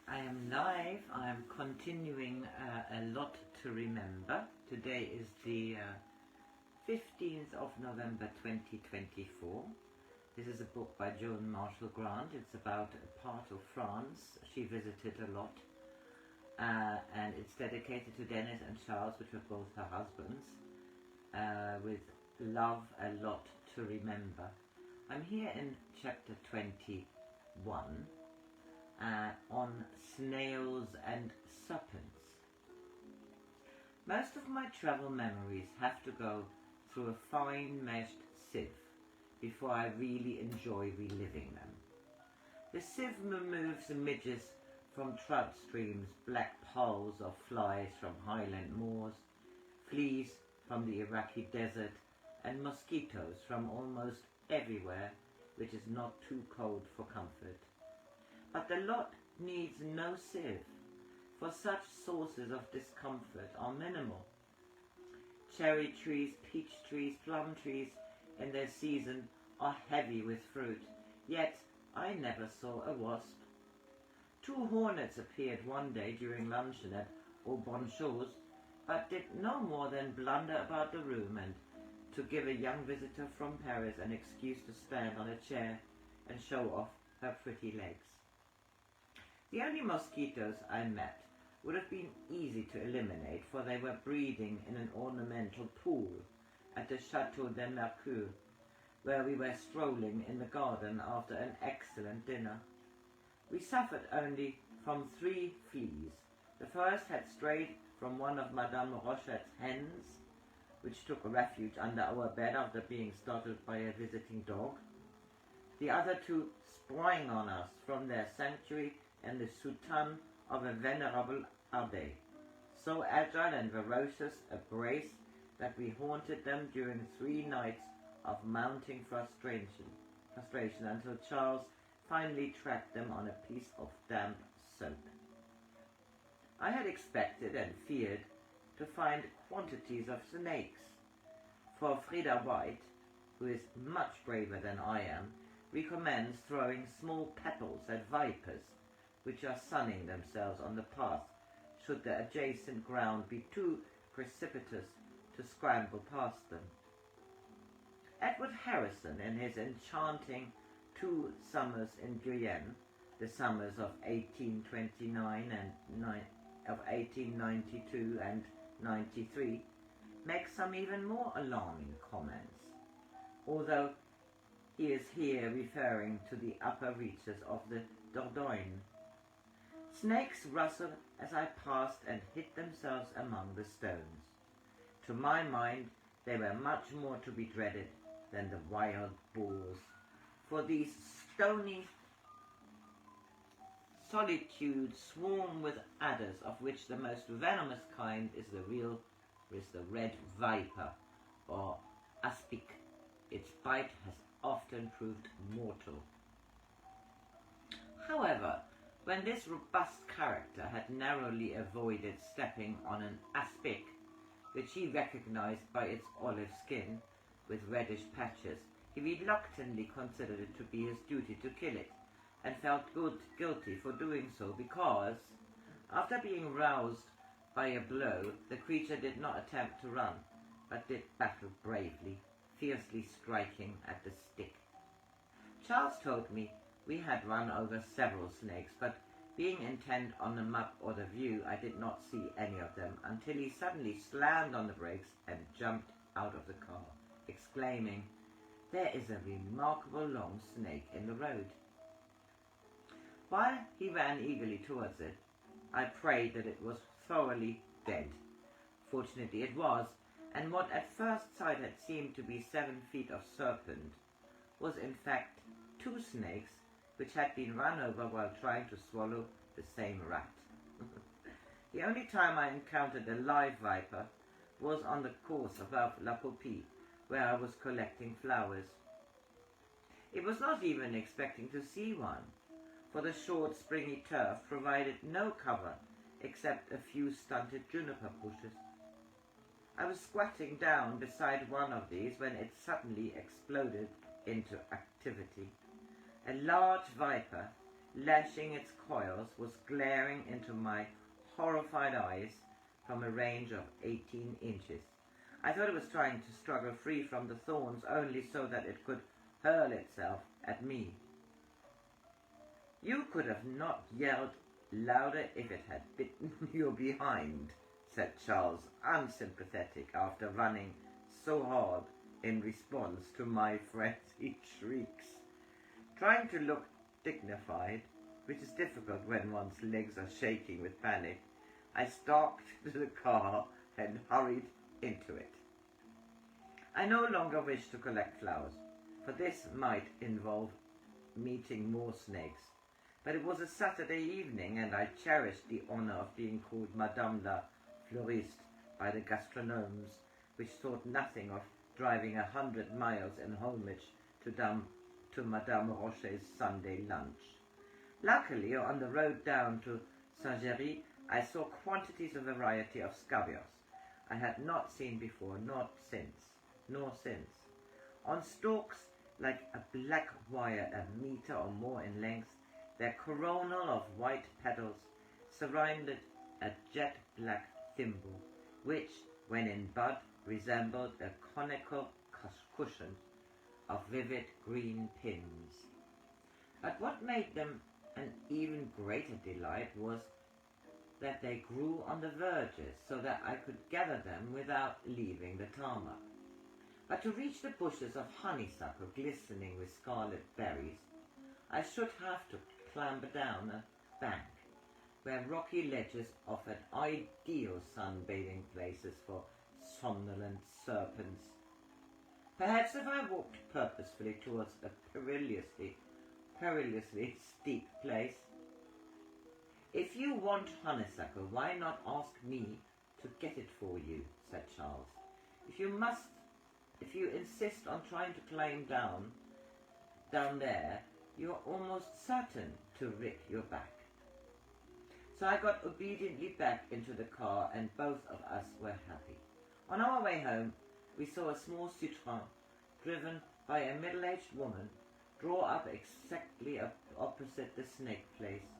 I am live. I am continuing a lot to remember. Today is the 15th of November 2024. This is a book by Joan Marshall Grant. It's about a part of France she visited a lot. And it's dedicated to Denys and Charles, which were both her husbands, with love, a lot to remember. I'm here in chapter 21 on snails and serpents. Most of my travel memories have to go through a fine meshed sieve before I really enjoy reliving them. The sieve removes the midges from trout streams, black pulls of flies from highland moors, fleas from the Iraqi desert, and mosquitoes from almost everywhere which is not too cold for comfort. But the lot needs no sieve, for such sources of discomfort are minimal. Cherry trees, peach trees, plum trees in their season are heavy with fruit, yet I never saw a wasp. 2 hornets appeared one day during luncheon at Au Bonjour's, but did no more than blunder about the room and to give a young visitor from Paris an excuse to stand on a chair and show off her pretty legs. The only mosquitoes I met would have been easy to eliminate, for they were breeding in an ornamental pool at the Chateau de Mercure, where we were strolling in the garden after an excellent dinner. We suffered only from 3 fleas. The first had strayed from one of Madame Rochette's hens, which took refuge under our bed after being startled by a visiting dog. The other 2 sprang on us from their sanctuary in the soutane of a venerable abbé, so agile and ferocious a brace that we haunted them during 3 nights of mounting frustration until Charles finally trapped them on a piece of damp soap. I had expected and feared to find quantities of snakes, for Frida White, who is much braver than I am, recommends throwing small pebbles at vipers, which are sunning themselves on the path should the adjacent ground be too precipitous to scramble past them. Edward Harrison, in his enchanting 2 Summers in Gillian, the summers of 1829 and of 1892 and 93, makes some even more alarming comments, although he is here referring to the upper reaches of the Dordogne. Snakes rustled as I passed and hid themselves among the stones. To my mind, they were much more to be dreaded than the wild boars, for these stony solitudes swarm with adders, of which the most venomous kind is the red viper, or aspic. Its bite has often proved mortal. However, when this robust character had narrowly avoided stepping on an aspic, which he recognized by its olive skin with reddish patches, he reluctantly considered it to be his duty to kill it, and felt guilty for doing so because, after being roused by a blow, the creature did not attempt to run, but did battle bravely, fiercely striking at the stick. Charles told me we had run over several snakes, but being intent on the map or the view, I did not see any of them until he suddenly slammed on the brakes and jumped out of the car, exclaiming, "There is a remarkable long snake in the road." While he ran eagerly towards it, I prayed that it was thoroughly dead. Fortunately it was, and what at first sight had seemed to be 7 feet of serpent was in fact 2 snakes which had been run over while trying to swallow the same rat. The only time I encountered a live viper was on the course above La Popie, where I was collecting flowers. It was not even expecting to see one, for the short springy turf provided no cover except a few stunted juniper bushes. I was squatting down beside one of these when it suddenly exploded into activity. A large viper lashing its coils, was glaring into my horrified eyes from a range of 18 inches. I thought it was trying to struggle free from the thorns only so that it could hurl itself at me. "You could have not yelled louder if it had bitten you behind," said Charles, unsympathetic after running so hard in response to my frenzied shrieks. Trying to look dignified, which is difficult when one's legs are shaking with panic, I stalked to the car and hurried into it. I no longer wished to collect flowers, for this might involve meeting more snakes. But it was a Saturday evening, and I cherished the honor of being called Madame la Fleuriste by the gastronomes, which thought nothing of driving 100 miles in homage to Madame Rocher's Sunday lunch. Luckily, on the road down to Saint-Géry, I saw quantities of variety of scabious I had not seen before, nor since. On stalks like a black wire, a meter or more in length, their coronal of white petals surrounded a jet-black thimble, which, when in bud, resembled a conical cushion of vivid green pins. But what made them an even greater delight was that they grew on the verges, so that I could gather them without leaving the tarmac. But to reach the bushes of honeysuckle glistening with scarlet berries, I should have to clamber down a bank, where rocky ledges offered ideal sunbathing places for somnolent serpents. Perhaps if I walked purposefully towards a perilously steep place. "If you want honeysuckle, why not ask me to get it for you?" said Charles. If you insist on trying to climb down there, you're almost certain to rip your back. So I got obediently back into the car, and both of us were happy. On our way home, we saw a small Citroën, driven by a middle-aged woman, draw up exactly opposite the snake place.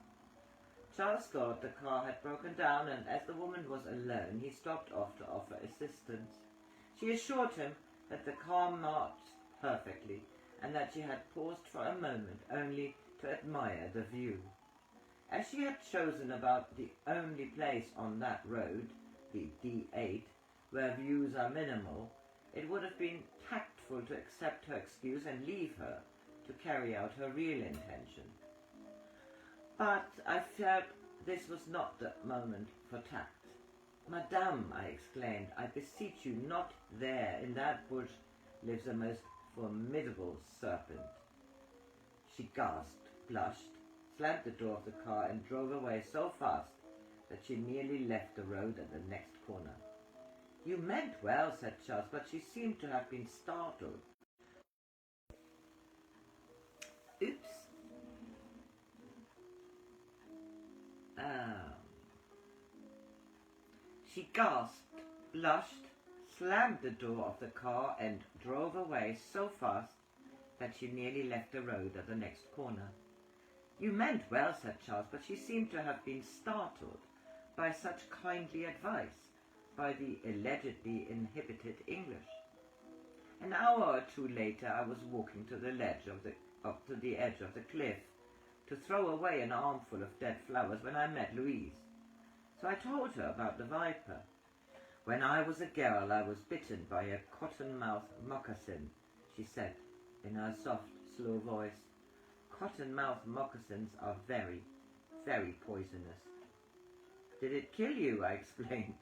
Charles thought the car had broken down, and as the woman was alone, he stopped off to offer assistance. She assured him that the car marched perfectly, and that she had paused for a moment only to admire the view. As she had chosen about the only place on that road, the D8, where views are minimal, it would have been tactful to accept her excuse and leave her to carry out her real intention. But I felt this was not the moment for tact. "Madame," I exclaimed, "I beseech you, not there. In that bush lives a most formidable serpent." She gasped, blushed, slammed the door of the car, and drove away so fast that she nearly left the road at the next corner. "You meant well," said Charles, "but she seemed to have been startled." Oops. She gasped, blushed, slammed the door of the car, and drove away so fast that she nearly left the road at the next corner. "You meant well," said Charles, "but she seemed to have been startled by such kindly advice, by the allegedly inhibited English." An hour or two later, I was walking to the edge of the cliff to throw away an armful of dead flowers when I met Louise. So I told her about the viper. "When I was a girl, I was bitten by a cottonmouth moccasin," she said in her soft, slow voice. "Cottonmouth moccasins are very, very poisonous." "Did it kill you?" I exclaimed.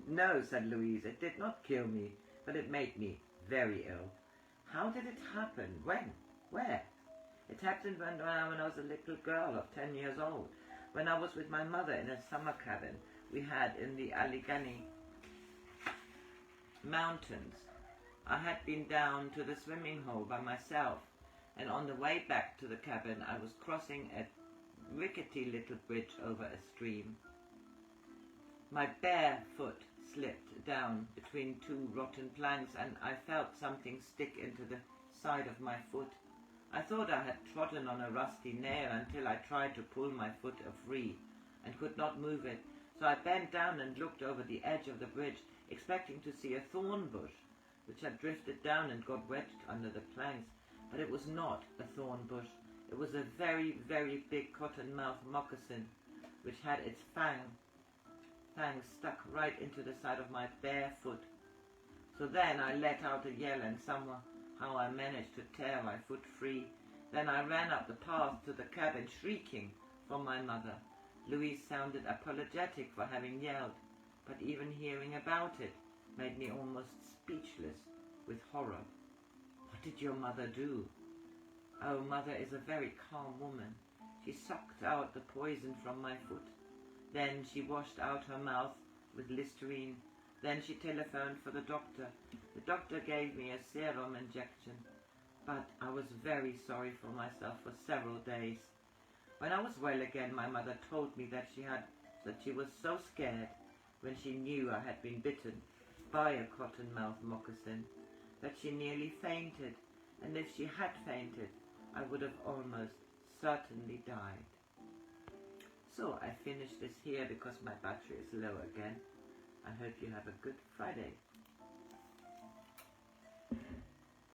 "No," said Louise, "it did not kill me, but it made me very ill." "How did it happen? When? Where?" "It happened when I was a little girl of 10 years old, when I was with my mother in a summer cabin we had in the Allegheny Mountains. I had been down to the swimming hole by myself, and on the way back to the cabin I was crossing a rickety little bridge over a stream. My bare foot slipped down between two rotten planks, and I felt something stick into the side of my foot. I thought I had trodden on a rusty nail until I tried to pull my foot free and could not move it, so I bent down and looked over the edge of the bridge, expecting to see a thorn bush, which had drifted down and got wedged under the planks. But it was not a thorn bush. It was a very, very big cottonmouth moccasin, which had its fangs stuck right into the side of my bare foot. So then I let out a yell, and somehow I managed to tear my foot free. Then I ran up the path to the cabin, shrieking for my mother. Louise sounded apologetic for having yelled, but even hearing about it made me almost speechless with horror. What did your mother do? Oh, Mother is a very calm woman. She sucked out the poison from my foot. Then she washed out her mouth with Listerine. Then she telephoned for the doctor. The doctor gave me a serum injection, but I was very sorry for myself for several days. When I was well again, my mother told me that she was so scared when she knew I had been bitten by a cottonmouth moccasin that she nearly fainted, and if she had fainted, I would have almost certainly died. So I finish this here because my battery is low again. I hope you have a good Friday.